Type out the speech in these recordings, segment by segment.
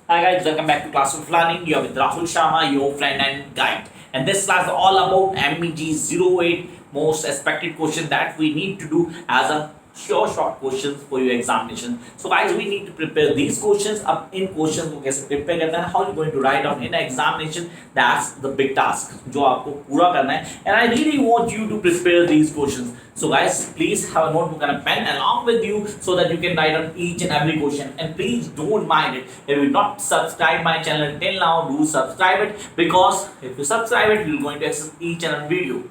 Hi guys, welcome back to Class of Learning. You are with Rahul Sharma, your friend and guide. And this class is all about MEG 08 most expected question that we need to do as a short questions for your examination. So guys, we need to prepare these questions up in questions को कैसे prepare करना है, how you going to write down in examination. That's the big task जो आपको पूरा करना है. And I really want you to prepare these questions. So guys, please have a notebook and a pen along with you so that you can write on each and every question. And please don't mind it. If you not subscribe my channel till now, do subscribe it, because if you subscribe it, you're going to access each and every video.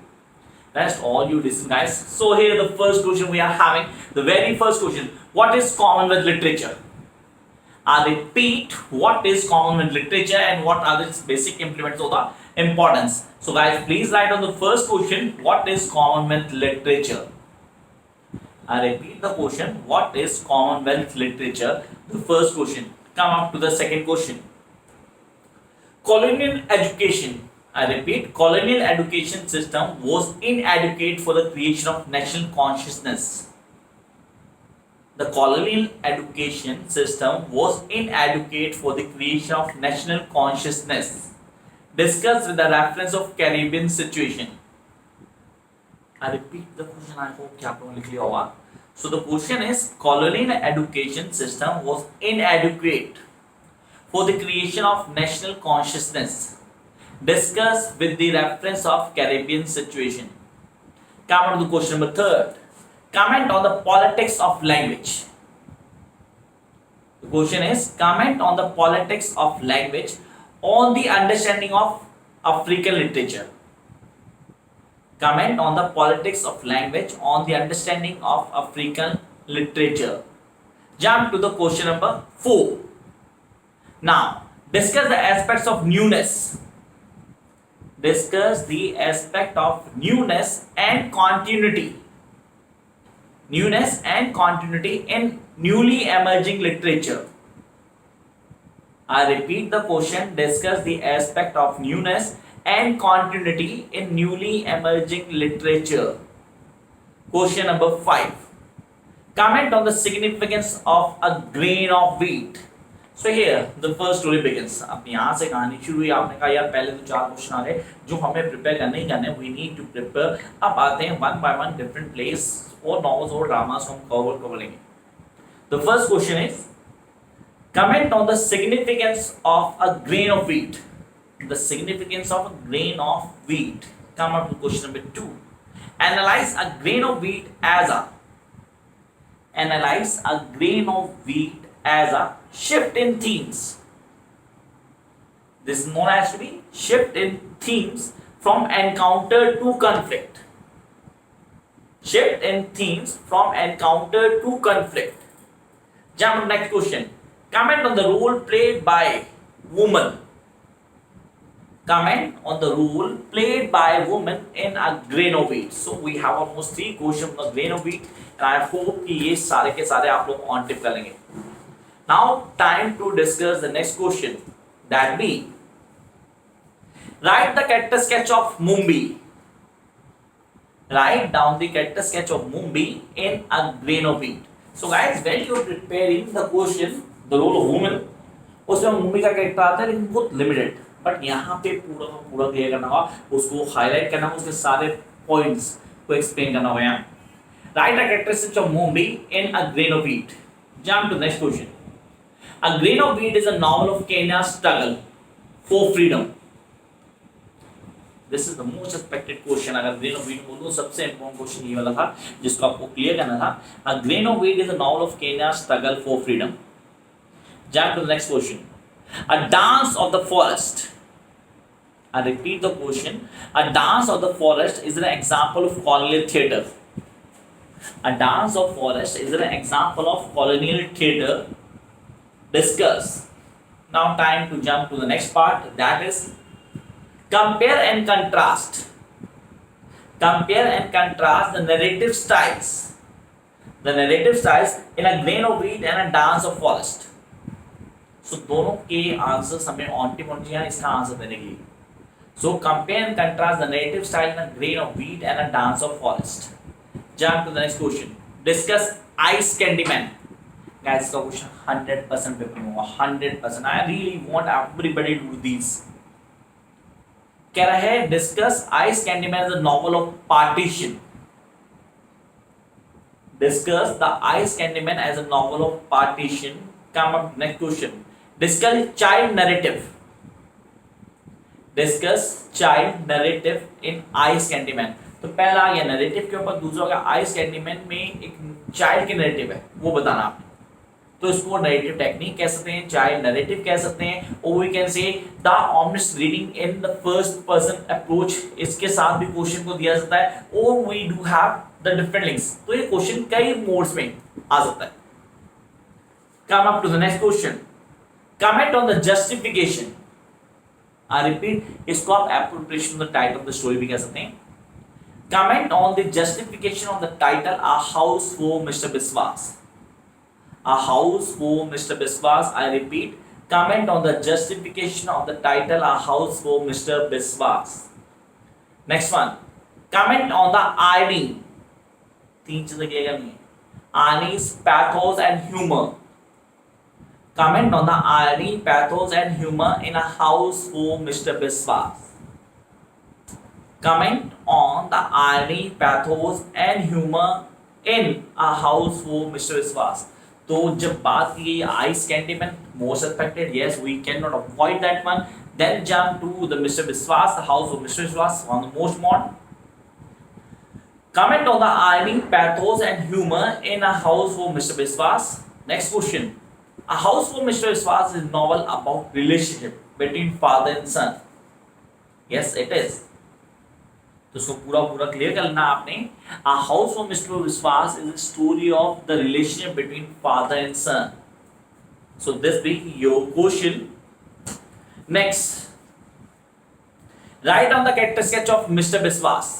That's all you listen, guys. So here the first question we are having. The very first question: what is Commonwealth literature? I repeat, what is Commonwealth literature and what are its basic implements of the importance? So guys, please write on the first question, what is Commonwealth literature? I repeat the question, what is Commonwealth literature? The first question. Come up to the second question. Colonial education. I repeat, colonial education system was inadequate for the creation of national consciousness. The colonial education system was inadequate for the creation of national consciousness. Discussed with the reference of Caribbean situation. I repeat the question. I hope कि आप लोगों ने लिख लिया होगा. So the question is, colonial education system was inadequate for the creation of national consciousness. Discussed with the reference of Caribbean situation. Come on to question number third. Comment on the politics of language. The question is, comment on the politics of language on the understanding of African literature. Comment on the politics of language on the understanding of African literature. Jump to the question number 4. Now, discuss the aspects of newness. Discuss the aspect of newness and continuity. Newness and continuity in newly emerging literature. I repeat the question. Discuss the aspect of newness and continuity in newly emerging literature. Question number 5. Comment on the significance of a grain of wheat. So here the first story begins. अब यहाँ से कहानी शुरू हुई. आपने कहा यार पहले तो 4 क्वेश्चन आ रहे जो हमें प्रिपेयर करने ही करने. We need to prepare. अब आते हैं one by one different plays और novels और dramas हम cover लेंगे. The first question is, comment on the significance of a grain of wheat. The significance of a grain of wheat. Come up to question number 2. Analyze a grain of wheat as a. Analyze a grain of wheat as a shift in themes. This is known as to be shift in themes from encounter to conflict. Shift in themes from encounter to conflict. Jump to next question. Comment on the role played by woman. Comment on the role played by woman in a grain of wheat. So we have almost 3 questions on the grain of wheat, and I hope कि ये सारे के सारे आप लोग on tip कर लेंगे. Now time to discuss the next question. That be, write the character sketch of Mumbai. Write down the character sketch of Mumbai in a grain of wheat. So guys, when you are preparing the question, the role of woman, उसमें मुंबई का character आता है लेकिन बहुत limited. But यहाँ पे पूरा का पूरा क्लियर करना होगा, उसको हाईलाइट करना होगा, उसके सारे पॉइंट्स को एक्सप्लेन करना होगा. यहाँ write the character sketch of Mumbai in a grain of wheat. Jump to next question. A Grain of Wheat is a novel of Kenya's struggle for freedom. This is the most expected question. अगर Grain of Wheat बोलूँ सबसे important question ये वाला था जिसको आपको clear करना था. A Grain of Wheat is a novel of Kenya's struggle for freedom. Jump to the next question. A Dance of the Forest. I repeat the question. A Dance of the Forest is an example of colonial theatre. A Dance of Forest is an example of colonial theatre. Discuss. Now time to jump to the next part, that is compare and contrast. Compare and contrast the narrative styles. The narrative styles in a grain of wheat and a dance of forest. So दोनों के answers हमें on tip होने चाहिए इसका answer देने के लिए. So compare and contrast the narrative style in a grain of wheat and a dance of forest. Jump to the next question. Discuss Ice Candy Man. Guys का question 100% paper में होगा, 100%। I really want everybody to do this. कह रहा है discuss ice candy man as a novel of partition. Discuss the Ice Candyman as a novel of partition. Come up next question. Discuss child narrative. Discuss child narrative in Ice Candyman. तो पहला आ गया narrative के ऊपर, दूसरा हो गया ice Candyman में एक चाइल्ड की नरेटिव है, वो बताना आपने। तो इसको नरेटिव टेक्निक कह सकते हैं, चाइल्ड नरेटिव कह सकते हैं, और we can say the omniscient reading in the first person approach. इसके साथ भी क्वेश्चन को दिया जाता है, और we do have the different links. तो ये क्वेश्चन कई मोड्स में आ सकता है। Come up to the next question. Comment on the justification. I repeat, इसको आप appropriation of the title of the story भी कह सकते हैं। Comment on the justification of the title a house for mister Biswas. A house for Mr. Biswas. I repeat, comment on the justification of the title A House for Mr. Biswas. Next one, comment on the irony. तीन चीजें किएगा नहीं, irony, pathos and humor. Comment on the irony, pathos and humor in A House for Mr. Biswas. Comment on the irony, pathos and humor in A House for Mr. Biswas. तो जब बात की गई ice candy man most expected, yes we can not avoid that one. Then jump to the mister Biswas, the house of mister Biswas, one of the most mod. Comment on the irony, pathos and humour in a house for mister Biswas. Next question, a house for mister Biswas is novel about relationship between father and son. Yes it is. तो उसको पूरा पूरा clear करना आपने। A House for Mr. Biswas is a story of the relationship between father and son. So this being your question. Next, write on the character sketch of Mr. Biswas.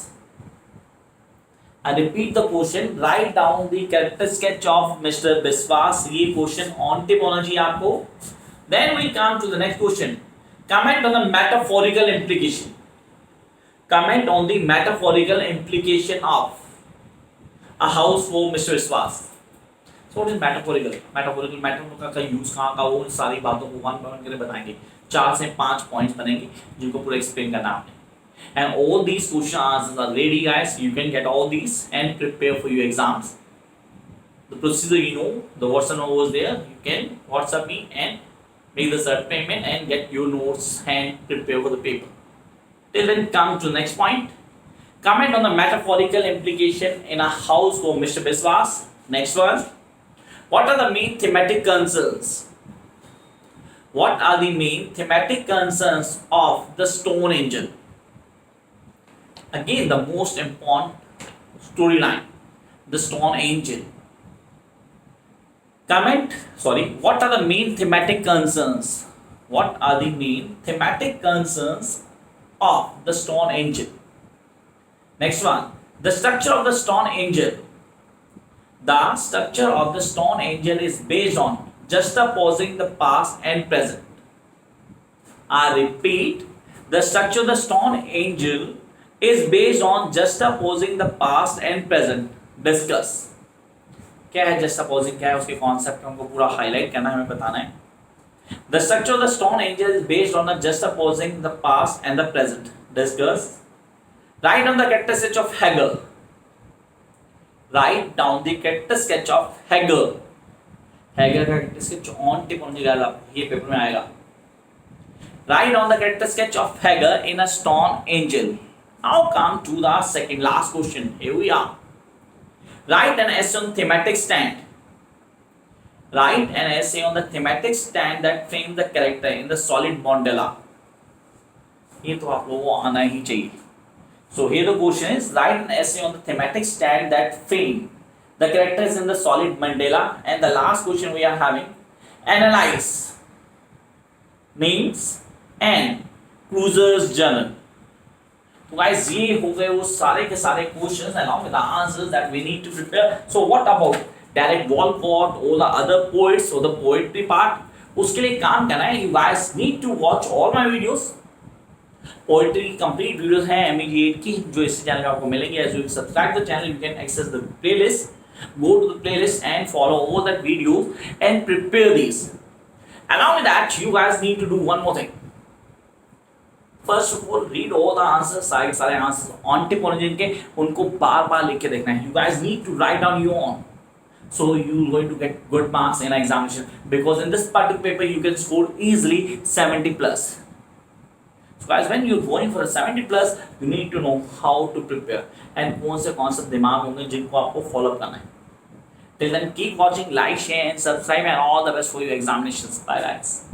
I repeat the question. Write down the character sketch of Mr. Biswas. ये question on tip होना चाहिए आपको। Then we come to the next question. Comment on the metaphorical implication. Comment on the metaphorical implication of A House for Mr. Biswas. So what is metaphorical? Metaphorical metaphor का use कहाँ का, वो सारी बातों को वन बाय वन करके बताएंगे। 4 से 5 पॉइंट्स बनेंगे जिनको पूरा एक्सप्लेन करना आपने। And all these question answers are ready, guys. You can get all these and prepare for your exams. The procedure you know, the WhatsApp number was there. You can WhatsApp me and make the cert payment and get your notes and prepare for the paper. Till then, come to the next point. Comment on the metaphorical implication in A House for Mr. Biswas. Next one. What are the main thematic concerns? What are the main thematic concerns of the Stone Angel? Again, the most important storyline, the Stone Angel. What are the main thematic concerns? What are the main thematic concerns of the Stone Angel? Next one, the structure of the Stone Angel. The structure of the Stone Angel is based on juxtaposing the past and present. I repeat, the structure of the Stone Angel is based on juxtaposing the past and present. Discuss. क्या है juxtaposing, क्या है उसके concept, हमको पूरा highlight करना है, हमें बताना है। The structure of the Stone Angel is based on the juxtaposing the past and the present. Discuss. Write down the character sketch of Hegel. Write down the character sketch of Hegel. Hegel का character sketch on tip होने जा रहा है, ये paper में आएगा। Write down the character sketch of Hegel in A Stone Angel. Now come to the second last question. Here we are. Write an essay on thematic stand. Write an essay on the thematic stand that frames the character in the solid mandala. ये तो आप लोगों को आना ही चाहिए। So here the question is, write an essay on the thematic stand that frame the characters in the solid mandala. And the last question we are having, analyze names and cruiser's journal. तो guys ये हो गए वो सारे के सारे questions along with the answers that we need to prepare. So what about Derek Walcott or the other poets or the poetry part? उसके लिए काम करना है, you guys need to watch all my videos. Poetry की complete videos हैं MEG8 की, जो इस चैनल में आपको मिलेंगे। As you subscribe the channel, you can access the playlist Go to the playlist and follow all that videos and prepare these. Along with that, you guys need to do one more thing. First of all, read all the answers, सारे answers on tip होने जिनके उनको बार बार लिख के देखना है. You guys need to write down your own. So you're going to get good marks in examination, because in this particular paper you can score easily 70 plus. So guys, when you're going for a 70 plus, you need to know how to prepare and कौन से concept दिमाग होंगे जिनको आपको follow करना है. Till then, keep watching, like, share and subscribe, and all the best for your examinations. Bye guys.